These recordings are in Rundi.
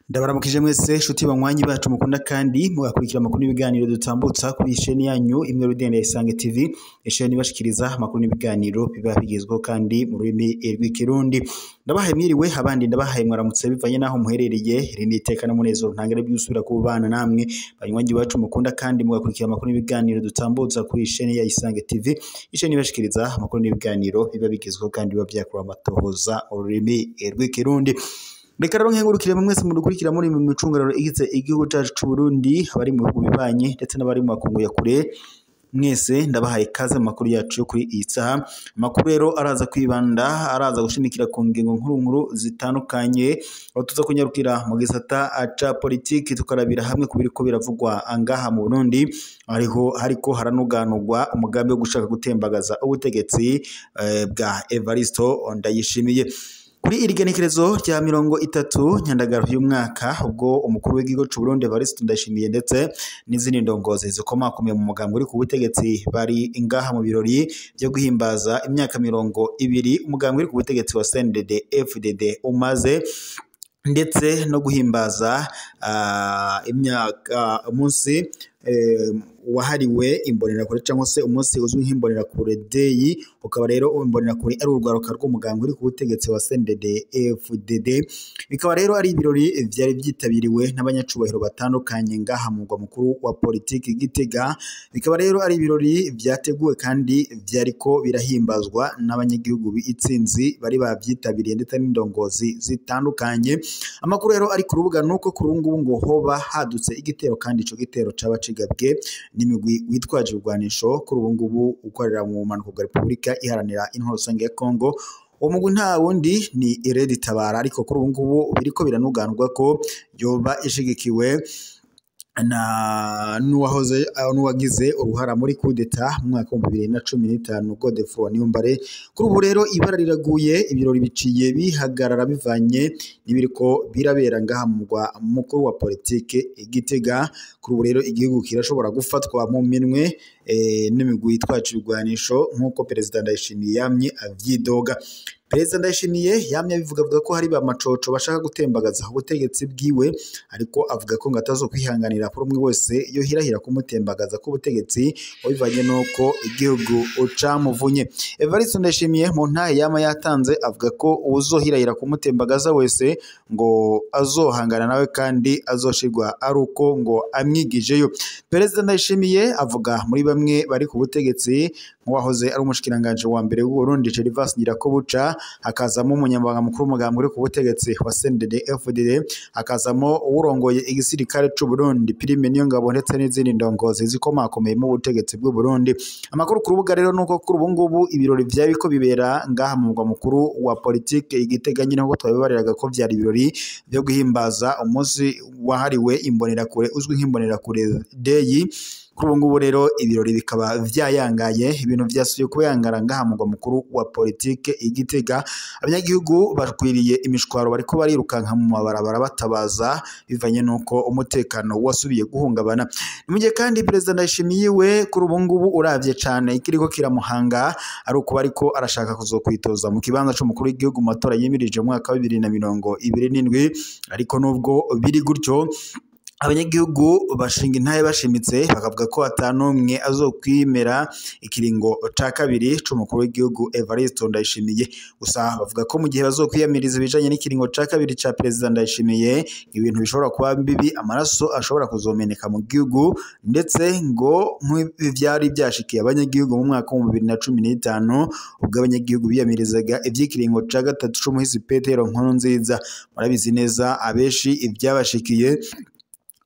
Ndabaramukije mwese shuti banywanyi bacu mukunda kandi mugakurikira amakuru n'ibiganiro dutambutsa kuri chaîne yanyu imwe Rudende Isange TV, chaîne ibashikiriza amakuru n'ibiganiro biba bigezweho kandi mu rurimi rw'ikirundi. Ndabahaye mwiriwe abandi ndabahaye mwaramutse bivanye naho muherereye, iri ni iteka n'umunezero ntangere by'usubira kubana namwe banywanyi bacu mukunda kandi mugakurikira amakuru n'ibiganiro dutambutsa kuri chaîne ya Isange TV, chaîne ibashikiriza amakuru n'ibiganiro biba bigezweho kandi biba byakura amatohoza mu rurimi rw'ikirundi. Reka rero nkengurukire mwese mudukurikira muri mu micungararo igize igihugu cyacu cy'u Burundi, abari mu bihugu bibanye ndetse n'abari mu makungu ya kure, mwese ndabahaye kaze mu makuru yacu yo kuri iyi saha. Amakuru rero araza kwibanda, araza gushimikira ku ngingo nkuru zitandukanye, aho tuza kunyarukira mu gisata ca politiki tukarabira hamwe ku biriko biravugwa angaha mu Burundi, hariko haranuganurwa umugambi wo gushaka gutembagaza ubutegetsi bwa Evaristo Ndayishimiye. Kuri iri genekerezo rya 30 Nyandagaro y'umwaka, ubwo umukuru w'igihugu cy'u Burundi Evaristo Ndayishimiye ndetse n'izindi ndongozi zikomakomeye mu mugambi uri ku butegetsi bari ingaha mu birori byo guhimbaza imyaka 20 umugambi uri ku butegetsi wa CNDD FDD umaze, ndetse no guhimbaza imyaka umunsi wahariwe imbonerakure cyangwa se umunsi uzwi nk'imbonerakure day, ukaba rero imbonerakure ari urwaruka rw'umugambi uri ku butegetsi wa CNDD FDD. Bikaba rero ari ibirori byari byitabiriwe n'abanyacubahiro batandukanye ngaha mu mugwa mukuru wa politiki Gitega. Bikaba rero ari ibirori byateguwe kandi byariko birahimbazwa n'abanyagihugu b'itsinzi bari babyitabiriye ndetse n'indongozi zitandukanye. Amakuru rero ari ku rubuga nuko kuri ubu ngubu ngo hoba hadutse igitero, kandi ico gitero caba cigabwe n'imigwi witwaje urwanisho kuri ubu ngubu ukorera mu manuko bwa Repubulika iharanira intwaro rusange ya Kongo. Uwo mugwi nta wundi ni Red Tabara, ariko kuri ubu ngubu biriko biranuganurwa ko yoba ishigikiwe na n'uwagize uruhara muri coup d'etat mu mwaka wa 2015 Godefroid Niyombare. Kuri ubu rero ibara riraguye, ibirori biciye bihagarara bivanye n'ibiriko birabera ngaha mu mugwa mukuru wa politike Gitega. Kuri ubu rero igihugu kirashobora gufatwa mu minwe n'imigwi yitwaje ibigwanisho nk'uko Perezida Ndayishimiye yamye avyidoga. Perezida Ndayishimiye yamye avuga ko hari bamacoco bashaka gutembagaza ubutegetsi bwiwe, ariko avuga ko ngatazo kwihanganira kuri umwe wese yo hirahira kumutembagaza ku butegetsi bivanye nuko igihugu ucamuvunye. Evaristo Ndayishimiye mu ntahe yama yatanze avuga ko uzohirahira kumutembagaza wese ngo azohangana nawe kandi azoshirwa ari uko ngo amwigijeyo. Perezida Ndayishimiye avuga muri bamwe bari ku butegetsi nk'uwahoze ari umushikiranganje wa mbere w'u Burundi Gervas Ndirakobuca, hakazamo umunyamabanga mukuru w'umugambi uri ku butegetsi wa CNDD FDD, hakazamo urongoye igisirikare cy'u Burundi Prime Niyongabo ndetse n'izindi ndongozi zikomakomeye mu butegetsi bw'u Burundi. Amakuru ku rubuga rero nuko kuri ubu ngubu ibirori byabiko bibera ngaha mu mugwa mukuru wa politike Igitega, nyine nko twabibariraga ko byari ibirori byo guhimbaza umunsi wahariwe imbonerakure uzwi nk'imbonerakure day. Kuri ubu ngubu rero ibirori bikaba vyayangaye, ibintu vyasubiye kuba yangara ngaha mu mugwa mukuru wa politike Igitega. Abanyagihugu bakwiriye imishwaro bariko barirukanka mu mabarabara batabaza bivanye nuko umutekano wasubiye guhungabana. Nimuje kandi Perezida Ndayishimiye we kuri ubu ngubu uravye cane ikiriko kiramuhanga ari uko bariko arashaka kuzokwitoza mu kibanza c'umukuru w'igihugu mu matora yimirije mu mwaka wa 2027. Ariko nubwo biri gutyo, abanyagihugu bashinga intahe bashimitse bakavuga ko atanumwe azokwimera ikiringo ca kabiri c'umukuru w'igihugu Evaristo Ndayishimiye. Gusa bavuga ko mu gihe bazokwiyamiriza ibijanye n'ikiringo ca kabiri ca Perezida Ndayishimiye, ibintu bishobora kuba bibi, amaraso ashobora kuzomeneka mu gihugu, ndetse ngo nk'ivyari byashikiye abanyagihugu mu mwaka wa 2015 ubwo abanyagihugu biyamirizaga ivy'ikiringo ca gatatu c'umuhisi Petero Nkurunziza. Murabizi neza abeshi ivyabashikiye,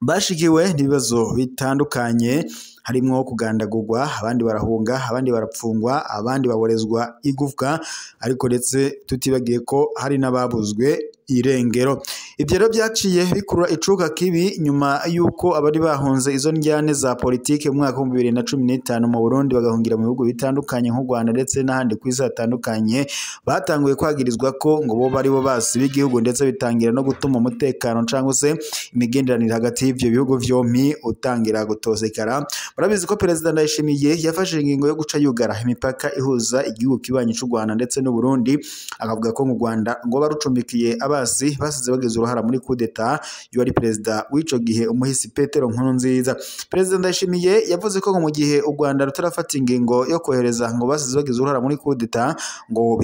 bashikiwe n'ibibazo bitandukanye, harimo kugandagurwa, abandi barahunga, abandi barapfungwa, abandi baborezwa igufwa, ariko ndetse tutibagiye ko hari n'ababuzwe irengero. Ivyo rero byaciye bikurura icuka kibi nyuma yuko abari bahunze izo njyane za politike mu mwaka wa 2015 mu Burundi bagahungira mu bihugu bitandukanye nk'u Rwanda ndetse n'ahandi kw'isi hatandukanye batanguye kwagirizwa ko ngo bo bari bo basi b'igihugu ndetse bitangira no gutuma umutekano cyangwa se imigenderanire hagati y'ivyo bihugu vyompi utangira gutosekara. Murabizi ko Perezida Ndayishimiye yafashe ingingo yo guca yugara imipaka ihuza igihugu kibanyi c'u Rwanda ndetse n'u Burundi, akavuga ko mu Rwanda ngo barucumbikiye abasi basize bageze uruhara muri coup d'etat y'uwari perezida w'ico gihe umuhisi Petero Nkurunziza. Perezida Ndayishimiye yavuze ko mu gihe u Rwanda rutarafata ingingo yo kohereza ngo basize bageze uruhara muri coup d'etat ngo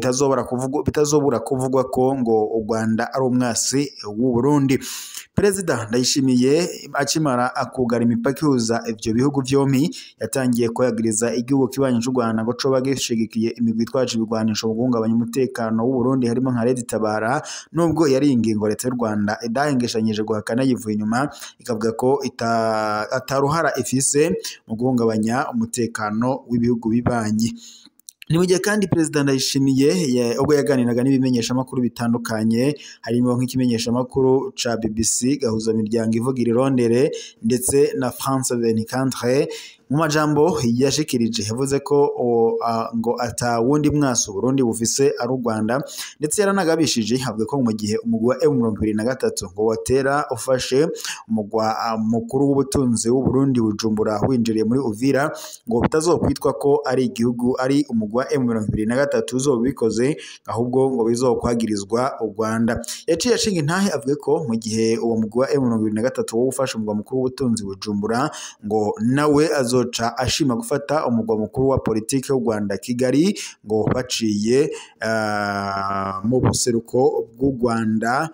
bitazobura kuvugwa ko ngo u Rwanda ari umwasi w'u Burundi. Perezida Ndayishimiye akimara akugara imipaka ihuza ivyo bihugu vyompi yatangiye koyagiriza igihugu kibanyi c'u Rwanda ngo coba gishigikiye imigwi itwaje ibigwanisho mu guhungabanya umutekano w'u Burundi harimo nka Red Tabara, nubwo yari ingingo leta y'u Rwanda idahengeshanyije guhakana yivuye inyuma ikavuga ko ataruhara ifise mu guhungabanya umutekano w'ibihugu bibanyi. Ni mu gihe kandi Perezida Ndayishimiye ubwo yaganiraga n'ibimenyesha makuru bitandukanye harimo nk'ikimenyesha makuru ca BBC gahuza imiryango ivugira irondere ndetse na France 24 mu majambo yashikirije yavuze ko ngo ata wundi mwaso Burundi bufise ari u Rwanda, ndetse yaranagabishije avuga ko mu gihe umugwi wa M23 ngo watera ufashe umugwa mukuru w'ubutunzi w'u Burundi Bujumbura winjiriye muri Uvira ngo bitazokwitwa ko ari igihugu ari umugwi wa M23 uzobikoze, ahubwo ngo bizokwagirizwa u Rwanda. Yaciye ashinga intahe avuga ko mu gihe uwo mugwi wa M23 wo ufashe umugwa mukuru w'ubutunzi Bujumbura ngo nawe azoca ashima gufata umugwa mukuru wa politike w'u Rwanda Kigali ngo baciye mu buseruko bw'u Rwanda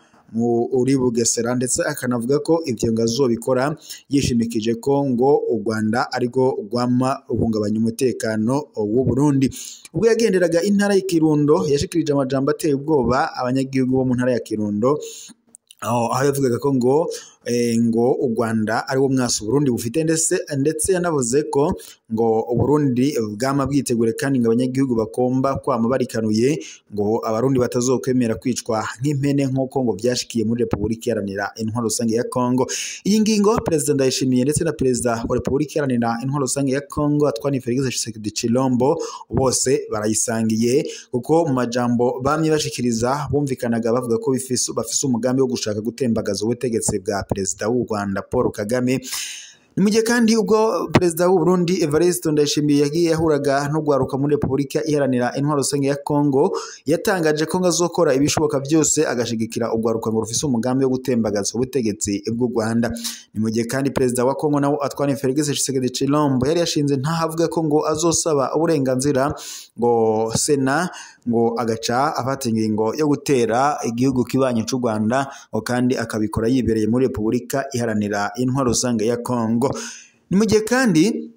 uri Bugesera, ndetse akanavuga ko ivyo ngazobikora yishimikije ko ngo u Rwanda ariko rwama uhungabanya umutekano w'u Burundi. Ubwo yagenderaga intara y'Ikirundo yashikirije amajambo ateye ubwoba abanyagihugu bo mu ntara ya Kirundo aho yavugaga ko ngo u Rwanda ari wo mwasi Burundi bufite, ndetse yanavuze ko ngo Burundi bwama bwitegure kandi ngo abanyagihugu bakomba kwama barikanuye ngo abarundi batazokwemera kwicwa nk'impene nk'uko ngo byashikiye muri Repubulika Iharanira Intwaro Rusange ya Kongo. Iyi ngingo Perezida Ndayishimiye ndetse na Perezida wa Repubulika Iharanira Intwaro Rusange ya Kongo Antoine Félix Tshisekedi Tshilombo bose barayisangiye, kuko mu majambo bamye bashikiriza bumvikanaga bavuga ko bafise umugambi wo gushaka gutembagaza ubutegetsi bwa Perezida w'u Rwanda Paul Kagame. Ni mu gihe kandi ubwo Perezida w'u Burundi Evariste Ndayishimiye yagiye yahuraga no gwaruka muri Repubulika Iharanira Intwaro Rusange ya Kongo, yatangaje ko ngazokora ibishoboka byose agashigikira ugwaruka ngo rufise umugambi wo gutembagaza ubutegetsi bw'u Rwanda. Ni mu gihe kandi Perezida wa Kongo nawo Antoine Félix Tshisekedi Tshilombo yari yashinze ntahavuga ko ngo azosaba uburenganzira ngo Sena ngo agaca afata ingingo yo gutera igihugu kibanyi c'u Rwanda ngo kandi akabikora yibereye muri Repubulika Iharanira Intwaro Rusange ya Kongo. Ni mu gihe kandi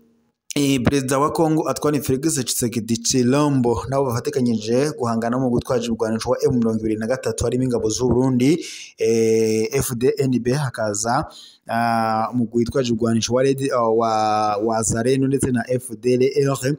Perezida wa Kongo Antoine Félix Tshisekedi Tshilombo nabo bafatikanyije guhangana mu gutwaje urwanisho wa M23 harimo ingabo z'u Burundi FDNB hakaza mu gutwaje urwanisho wa Zareno ndetse na FDLR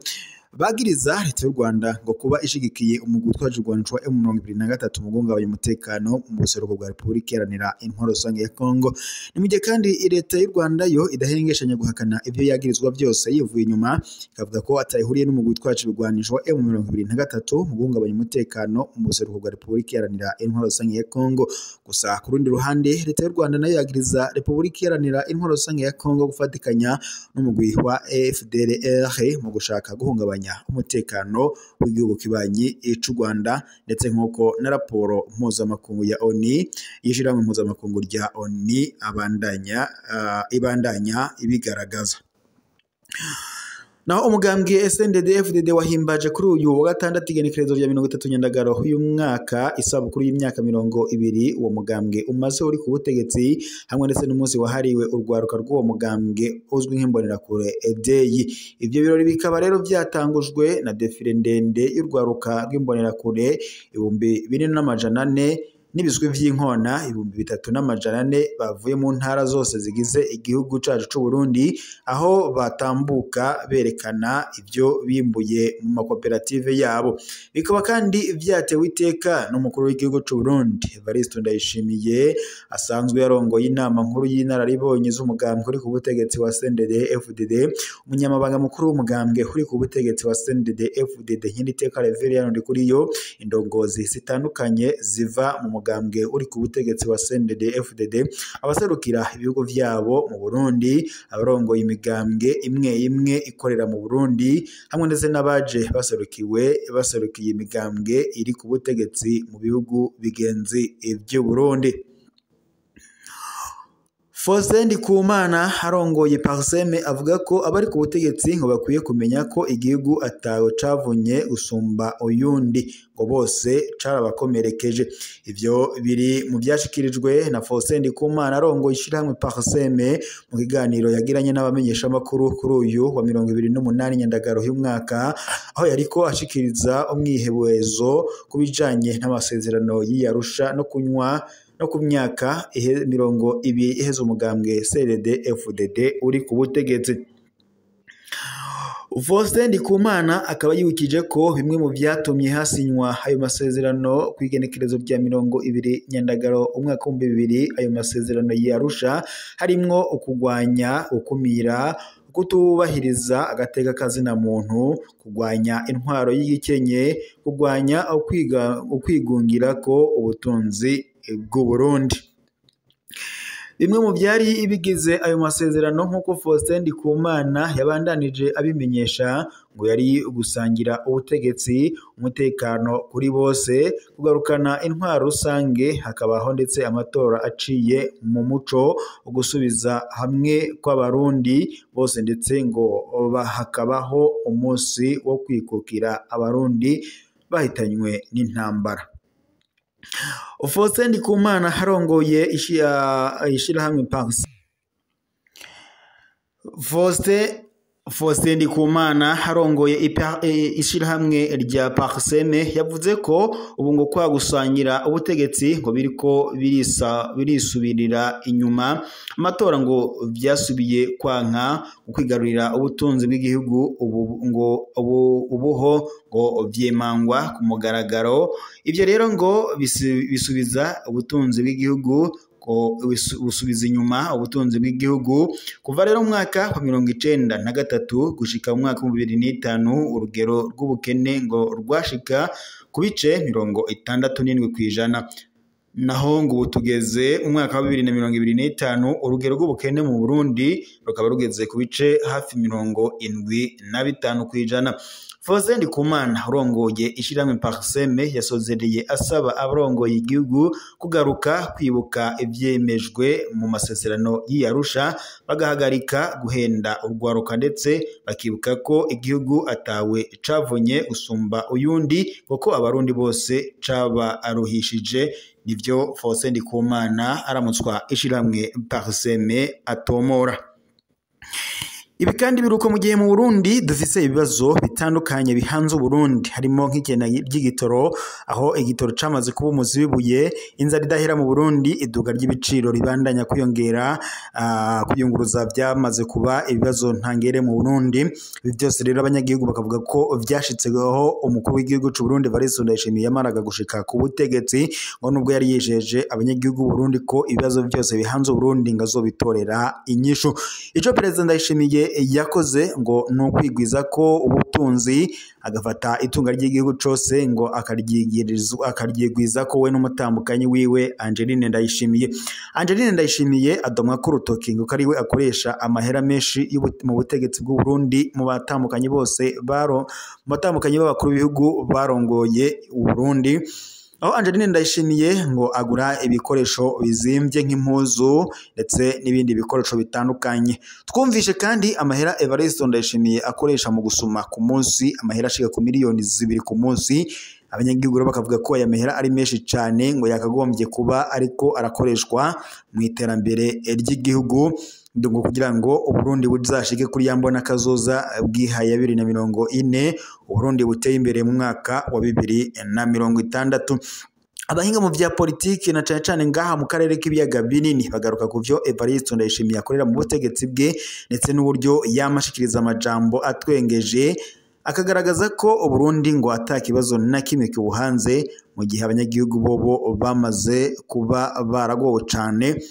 bagiriza leta y'u Rwanda ngo kuba ishigikiye umugwi utwaje urwanisho wa M23 mu guhungabanya umutekano mu buseruko bwa Repubulika Iharanira Intwaro Rusange ya Kongo. Ni mu gihe kandi leta y'u Rwanda yo idahengeshanya guhakana ivyo yagirizwa byose yivuye inyuma ikavuga ko atayihuriye n'umugwi utwaje urwanisho wa M23 mu guhungabanya umutekano mu buseruko bwa Repubulika Iharanira Intwaro Rusange ya Kongo. Gusa ku rundi ruhande leta y'u Rwanda nayo yagiriza Repubulika Iharanira Intwaro Rusange ya Kongo gufatikanya n'umugwi wa FDLR mu gushaka guhungabanya umutekano w'igihugu kibanyi c'u Rwanda, ndetse nk'uko na raporo mpuzamakungu ya ONU yishirahamwe mpuzamakungu rya ONU ibandanya ibigaragaza. Naho umugambwe SNDD-FDD wahimbaje kuri uyu wa gatandatu igenekerezo rya 30 Nyandagaro uyu mwaka isabukuru y'imyaka 20 uwo mugambwe umaze uri ku butegetsi, hamwe ndetse n'umunsi wahariwe urwaruka rw'uwo mugambwe uzwi nk'imbonerakure Day. Ivyo birori bikaba rero byatangujwe na defile ndende y'urwaruka rw'imbonerakure 2400 n'ibiswi vy'inkona 3400 bavuye mu ntara zose zigize igihugu cacu c'u Burundi aho batambuka berekana ivyo bimbuye mu makoperative yabo. Bikaba kandi vyatewe iteka n'umukuru w'igihugu c'u Burundi Evariste Ndayishimiye asanzwe yarongoye inama nkuru y'inararibonye z'umugambwe uri ku butegetsi wa CNDD-FDD, umunyamabanga mukuru w'umugambwe uri ku butegetsi wa CNDD-FDD Nk'iteka Reverien Ndikuriyo, indongozi zitandukanye ziva mu mugambwe uri ku butegetsi wa CNDD-FDD, abaserukira ibihugu vyabo mu Burundi, abarongoye imigambwe imwe ikorera mu Burundi, hamwe ndetse n'abaje baserukiye imigambwe iri ku butegetsi mu bihugu bigenzi vy'u Burundi. Faustin Ndikumana arongoye Parseme avuga ko abari ku butegetsi ngo bakwiye kumenya ko igihugu atawe cavunye usumba uyundi, ngo bose carabakomerekeje. Ivyo biri mu vyashikirijwe na Faustin Ndikumana arongoye ishirahamwe Parseme mu kiganiro yagiranye n'abamenyesha makuru kuri uyu wa 28 Nyandagaro y'umwaka, aho yariko ashikiriza umwihebwezo kubijanye n'amasezerano y'Arusha no ku myaka 20 iheze umugambwe CNDD-FDD uri ku butegetsi. Faustin Ndikumana akaba yibukije ko bimwe mu vyatumye hasinywa ayo masezerano kwigenekerezo rya 20 Nyandagaro umwaka wa 2000 ayo masezerano y'Arusha harimwo ukugwanya ukumira kutubahiriza agateka kazina muntu, kugwanya intwaro y'igikenye, kugwanya ukwigungira ko ubutunzi bw'u Burundi. Bimwe mu byari bigize ayo masezerano nk'uko Faustin Ndikumana yabandanije abimenyesha ngo yari gusangira ubutegetsi, umutekano kuri bose, kugarukana intwaro rusange, hakabaho ndetse amatora aciye mu muco, ugusubiza hamwe kw'abarundi bose, ndetse ngo hakabaho umunsi wo kwikukira abarundi bahitanywe n'intambara. Faustin Ndikumana arongoye ishirahamwe Parseme. Faustin Ndikumana arongoye ishirahamwe rya Parseme yavuze ko ubu ngo kwa gusangira ubutegetsi ngo biriko birisubirira inyuma, amatora ngo vyasubiye kwanka ukwigarurira ubutunzi bw'igihugu, ubuho ngo vyemangwa ku mugaragaro. Ivyo rero ngo bisubiza ubutunzi bw'igihugu, busubiza inyuma ubutunzi bw'igihugu. Kuva rero mu mwaka wa 1993 gushika mu mwaka wa 2005 urugero rw'ubukene ngo rwashika ku bice 67%. Naho ngo tugeze mu mwaka wa 2025 urugero rw'ubukene mu Burundi rukaba rugeze ku bice hafi 75%. Faustin Ndikumana urongoye ishirahamwe Parseme yasozereye asaba abarongoye igihugu kugaruka kwibuka ivyemejwe mu masezerano y'Arusha, bagahagarika guhenda urwaruka, ndetse bakibuka ko igihugu atawe cavunye usumba uyundi, kuko abarundi bose caba aruhishije. Nivyo Faustin Ndikumana aramutswa ishirahamwe Parseme atomora. Ibi kandi biruko mu gihe mu Burundi dufise ibibazo bitandukanye bihanze Burundi, harimo nk'ikena ry'igitoro, aho igitoro camaze kuba umuzi w'ibuye, inzara idahera mu Burundi, iduga ry'ibiciro ribandanya kwiyongera, kuyunguruza byamaze kuba ibibazo ntangere mu Burundi. Ibi byose rero abanyagihugu bakavuga ko vyashitseho umukuru w'igihugu c'u Burundi Evariste Ndayishimiye yamaraga gushika ku butegetsi, ngo nubwo yari yijeje abanyagihugu b'u Burundi ko ibibazo byose bihanze Burundi ngazobitorera inyishu. Ico Perezida Ndayishimiye yakoze ngo nukwigwiza ko ubutunzi, agafata itunga ry'igihugu cose ngo akaryigwiza ko we n'umutambukanyi wiwe Angeline Ndayishimiye adomwa ko urutoki ngo ari we akoresha amahera menshi mu butegetsi bw'u Burundi mu batambukanyi bose batambukanyi b'abakuru b'ibihugu barongoye u Burundi, aho Angeline Ndayishimiye ngo agura ibikoresho bizimvye nk'impuzu ndetse n'ibindi bikoresho bitandukanye. Twumvishe kandi amahera Evariste Ndayishimiye akoresha mu gusuma ku munsi, amahera ashika ku miliyoni 2 ku munsi. Abanyagihugu bakavuga ko aya mahera ari menshi cyane, ngo yakagombye kuba ariko arakoreshwa mu iterambere ry'igihugu, ngo kugira ngo Uburundi buzashike kuri yambona kazoza bwihaye 2040, Uburundi buteye imbere mu mwaka wa 2060. abahinga mu vya politiki na cane cane ngaha mu karere k'ibiyaga binini bagaruka ku vyo Evariste Ndayishimiye akorera mu butegetsi bwe ndetse n'uburyo yamashikiriza amajambo atwengeje akagaragaza ko Burundi ngo atakibazo na kimwe kibuhanze mu gihe abanyagihugu bobo bamaze kuba baragowe cane.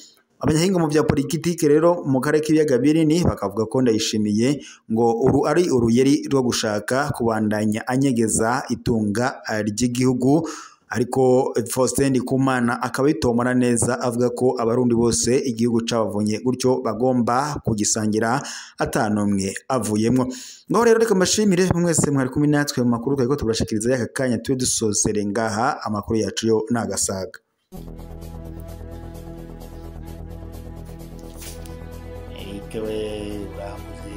Abanyahinga mu vya politiki rero mu karere k'ibiyaga binini bakavuga ko Ndayishimiye ngo ari uruyeri rwo gushaka kubandanya anyegeza itunga ry'igihugu, ariko Faustin Ndikumana akaba yitomora neza avuga ko abarundi bose igihugu cabavunye gutyo bagomba kugisangira atanomwe avuyemwo. Ngaho rero reka mbashimire mwese mwari kumwe natwe mu makuru twari ko turashikiriza y'aka kanya twe dusozere ngaha amakuru yacu yo nagasaga. Erike we bamuze